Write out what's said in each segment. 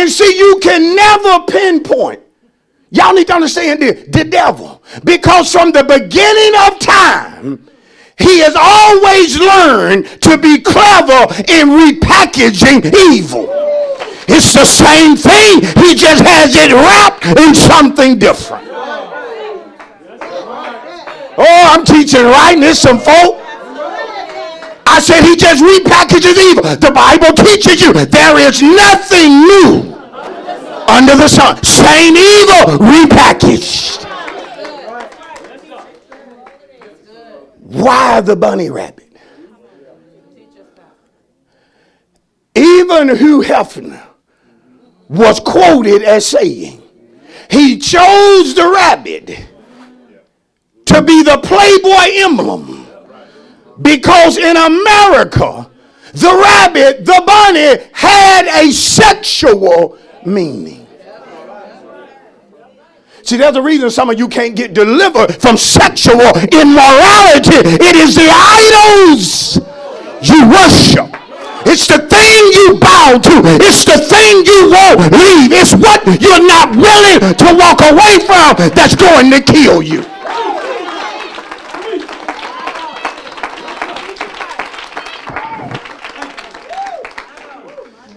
And see, you can never pinpoint. Y'all need to understand this, the devil. Because from the beginning of time, he has always learned to be clever in repackaging evil. It's the same thing. He just has it wrapped in something different. Oh, I'm teaching right. There's some folk. I said he just repackages evil. The Bible teaches you there is nothing new under the sun. Same evil repackaged. Why the bunny rabbit? Even Hugh Hefner was quoted as saying he chose the rabbit to be the Playboy emblem because in America the rabbit, the bunny, had a sexual meaning. See, there's a reason some of you can't get delivered from sexual immorality. It is the idols you worship. It's the thing you bow to. It's the thing you won't leave. It's what you're not willing to walk away from that's going to kill you.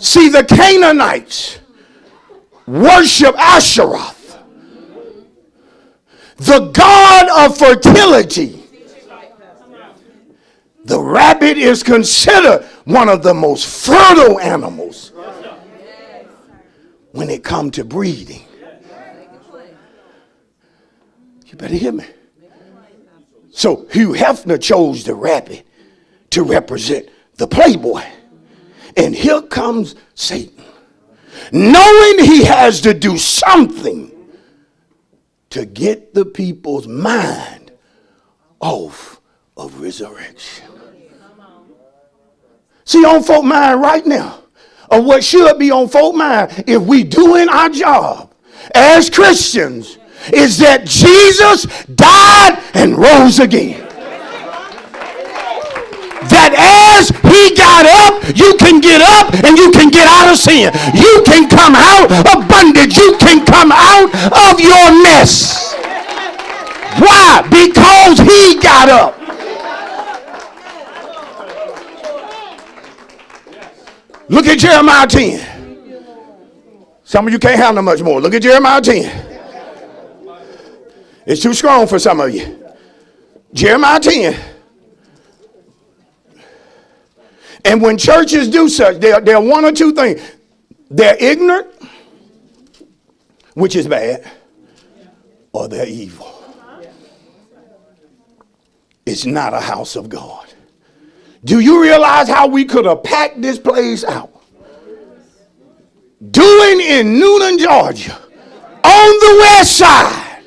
See, the Canaanites worship Asheroth, the god of fertility. The rabbit is considered one of the most fertile animals when it comes to breeding. You better hear me. So Hugh Hefner chose the rabbit to represent the Playboy. And here comes Satan, knowing he has to do something to get the people's mind off of resurrection. See, on folk mind right now, or what should be on folk mind if we doing our job as Christians, is that Jesus died and rose again. That as he got up, you can get up and you can get out of sin. You can come out of bondage. You can come out of your mess. Why? Because he got up. Look at Jeremiah 10. Some of you can't handle much more. Look at Jeremiah 10. It's too strong for some of you. Jeremiah 10. And when churches do such, they're one or two things. They're ignorant, which is bad, or they're evil. It's not a house of God. Do you realize how we could have packed this place out? Doing in Newnan, Georgia, on the west side,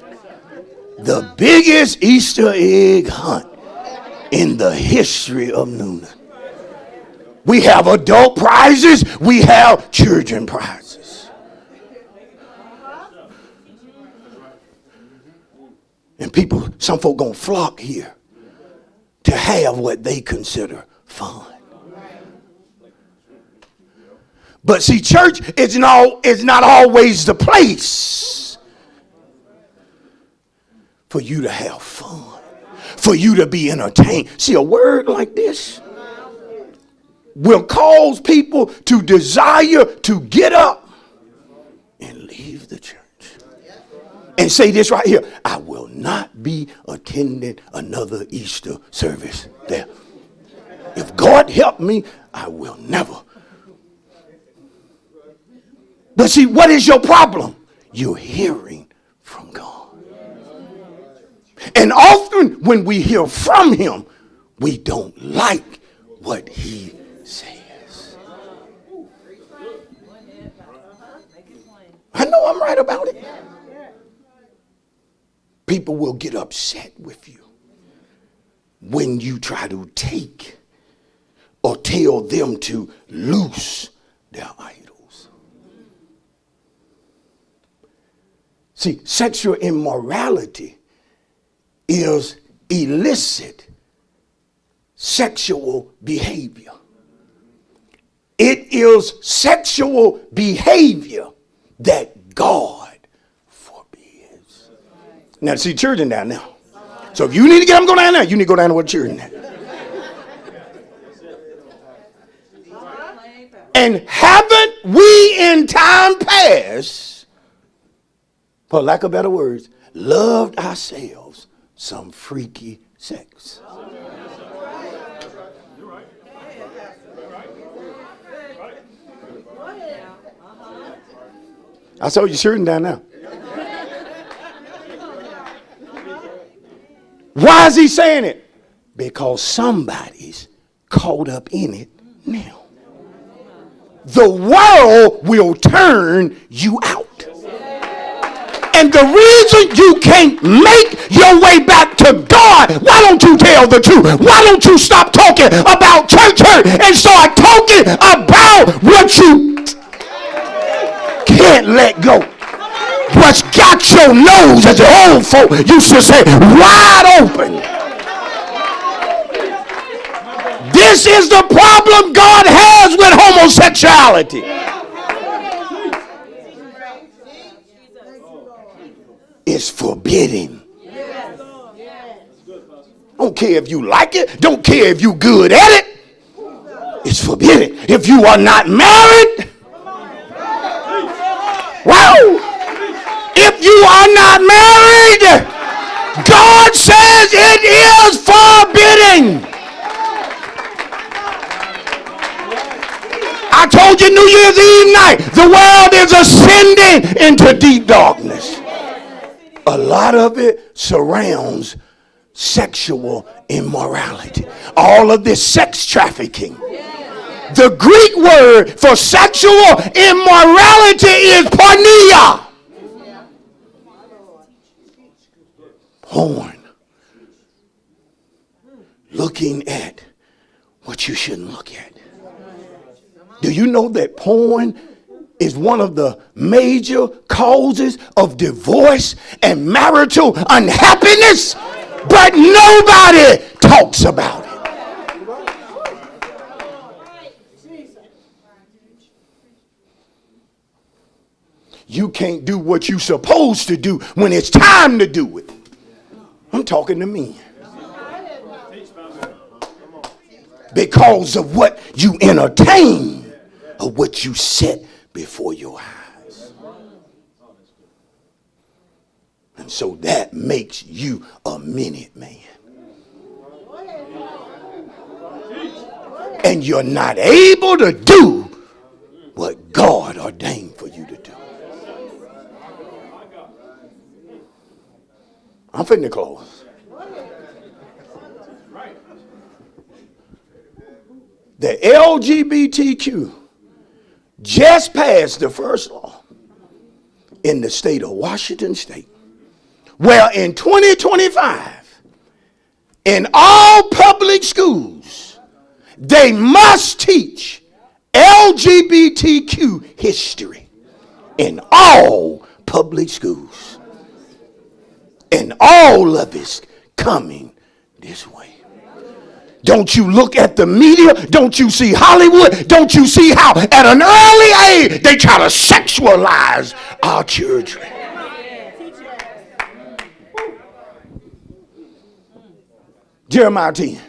the biggest Easter egg hunt in the history of Newnan. We have adult prizes. We have children prizes. And people, some folk gonna flock here to have what they consider fun. But see, church is not always the place for you to have fun, for you to be entertained. See, a word like this will cause people to desire to get up and leave the church. And say this right here: I will not be attending another Easter service there. If God help me, I will never. But see, what is your problem? You're hearing from God. And often when we hear from him, we don't like what he says. I know I'm right about it. People will get upset with you when you try to take or tell them to loose their idols. See, sexual immorality is illicit sexual behavior. It is sexual behavior that God forbids. Now, see, children down now. So if you need to get them go down there, you need to go down to where the children at. And haven't we in time past, for lack of better words, loved ourselves some freaky sex? I saw you shooting down now. Why is he saying it? Because somebody's caught up in it now. The world will turn you out. And the reason you can't make your way back to God, why don't you tell the truth? Why don't you stop talking about church hurt and start talking about what you can't let go? What's got your nose, as the old folk used to say, wide open. This is the problem God has with homosexuality. It's forbidden. Don't care if you like it. Don't care if you good at it. It's forbidden. If you are not married, wow. If you are not married, God says it is forbidden. I told you New Year's Eve night, the world is ascending into deep darkness. A lot of it surrounds sexual immorality. All of this sex trafficking. The Greek word for sexual immorality is porneia. Porn. Looking at what you shouldn't look at. Do you know that porn is one of the major causes of divorce and marital unhappiness? But nobody talks about it. You can't do what you're supposed to do when it's time to do it. I'm talking to me. Because of what you entertain, or what you set before your eyes. And so that makes you a minute man. And you're not able to do what God ordained for you to do. I'm finna close. The LGBTQ just passed the first law in the state of Washington State, where in 2025, in all public schools, they must teach LGBTQ history in all public schools. And all of it's coming this way. Don't you look at the media? Don't you see Hollywood? Don't you see how at an early age they try to sexualize our children? Jeremiah 10.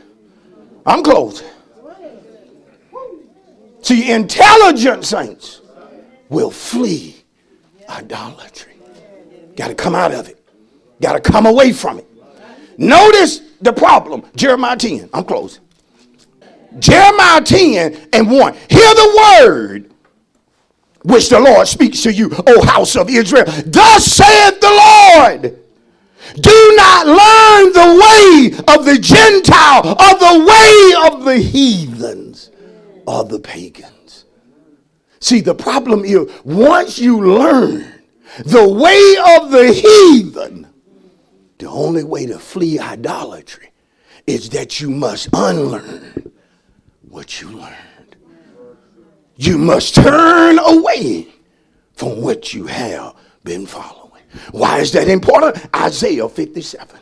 I'm closing. See, intelligent saints will flee idolatry. Got to come out of it. Got to come away from it. Notice the problem. Jeremiah 10. I'm closing. Jeremiah 10 and 1. Hear the word which the Lord speaks to you, O house of Israel. Thus saith the Lord. Do not learn the way of the Gentile or the way of the heathens or the pagans. See, the problem is once you learn the way of the heathen, the only way to flee idolatry is that you must unlearn what you learned. You must turn away from what you have been following. Why is that important? Isaiah 57.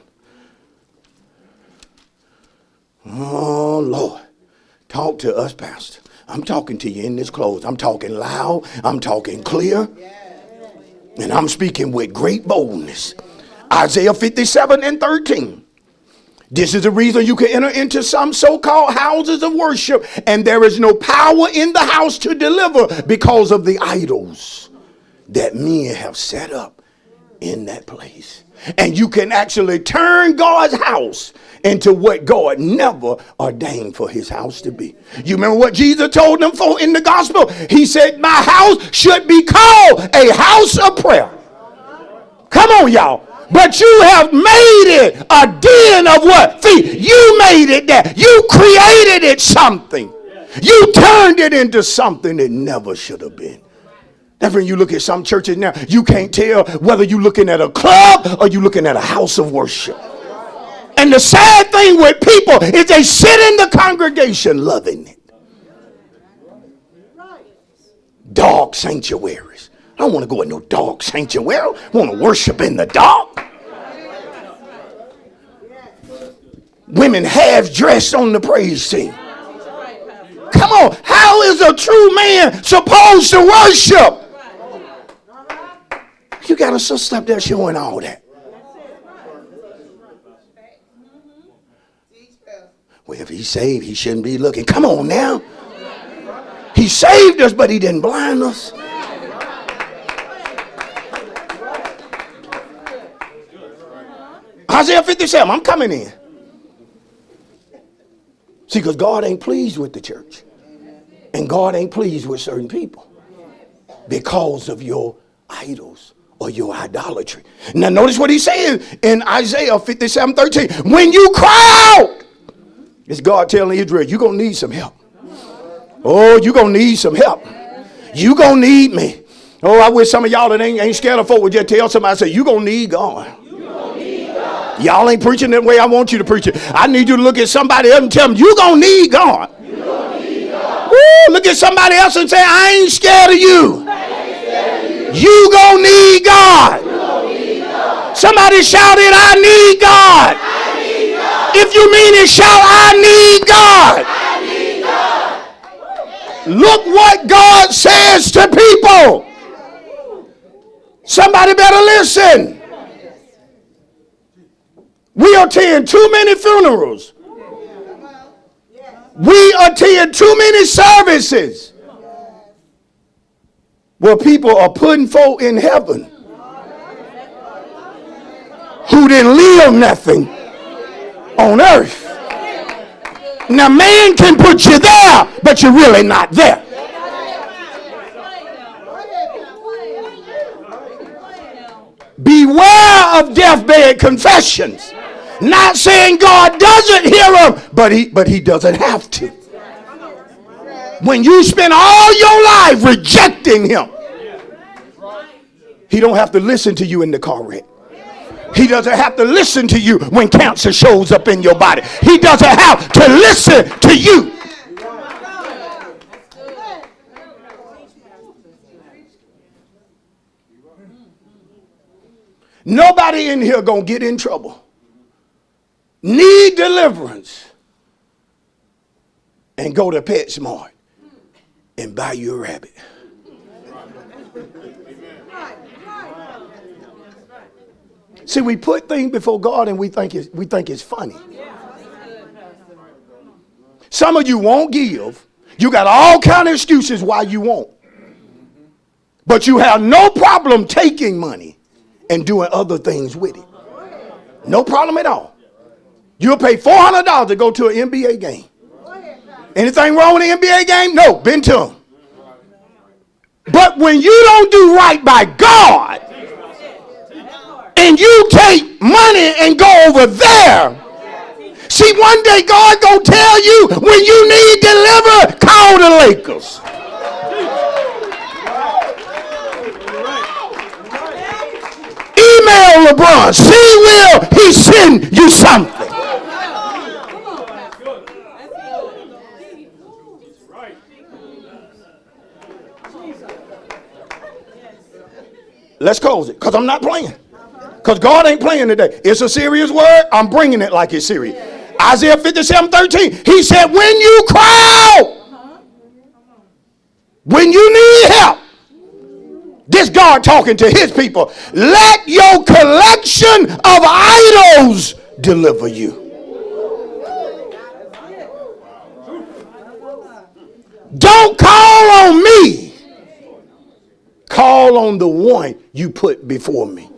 Oh, Lord. Talk to us, Pastor. I'm talking to you in this close. I'm talking loud. I'm talking clear. And I'm speaking with great boldness. Isaiah 57:13. This is the reason you can enter into some so-called houses of worship, and there is no power in the house to deliver because of the idols that men have set up in that place. And you can actually turn God's house into what God never ordained for his house to be. You remember what Jesus told them for in the gospel? He said, my house should be called a house of prayer. Come on, y'all. But you have made it a den of what? Feet. You made it that. You created it something. You turned it into something it never should have been. That's when you look at some churches now, you can't tell whether you're looking at a club or you're looking at a house of worship. And the sad thing with people is they sit in the congregation loving it. Dog sanctuaries. I don't want to go in no dog sanctuary. I want to worship in the dark. Women half dressed on the praise team. Come on, how is a true man supposed to worship? You got a sister up there showing all that. Well, if he's saved, he shouldn't be looking. Come on now. He saved us, but he didn't blind us. Isaiah 57, I'm coming in. See, because God ain't pleased with the church. And God ain't pleased with certain people because of your idols or your idolatry. Now notice what he's saying in Isaiah 57:13. When you cry out, it's God telling Israel, you're going to need some help. Oh, you're going to need some help. You're going to need me. Oh, I wish some of y'all that ain't scared of folk would just tell somebody, say, you're going to need God. Y'all ain't preaching that way I want you to preach it. I need you to look at somebody else and tell them, you're going to need God. Woo, look at somebody else and say, I ain't scared of you. You gonna need God. Somebody shouted, I need God. If you mean it, shout, I need God. Look what God says to people. Somebody better listen. We attend too many funerals. We attend too many services where people are putting folk in heaven who didn't live nothing on earth. Now man can put you there, but you're really not there. Beware of deathbed confessions. Not saying God doesn't hear them, but he doesn't have to. When you spend all your life rejecting him, he don't have to listen to you in the car wreck. He doesn't have to listen to you when cancer shows up in your body. He doesn't have to listen to you. Nobody in here gonna get in trouble, need deliverance, and go to PetSmart and buy you a rabbit. See, we put things before God and we think it's funny. Some of you won't give. You got all kind of excuses why you won't. But you have no problem taking money and doing other things with it. No problem at all. You'll pay $400 to go to an NBA game. Anything wrong with an NBA game? No, been to them. But when you don't do right by God, and you take money and go over there, see, one day God gonna tell you when you need deliver, call the Lakers. Email LeBron. See, will he send you something? Let's close it, because I'm not playing. Because God ain't playing today. It's a serious word. I'm bringing it like it's serious. Isaiah 57:13. He said, when you cry out, when you need help, this God talking to his people. Let your collection of idols deliver you. Don't call on me. Call on the one you put before me.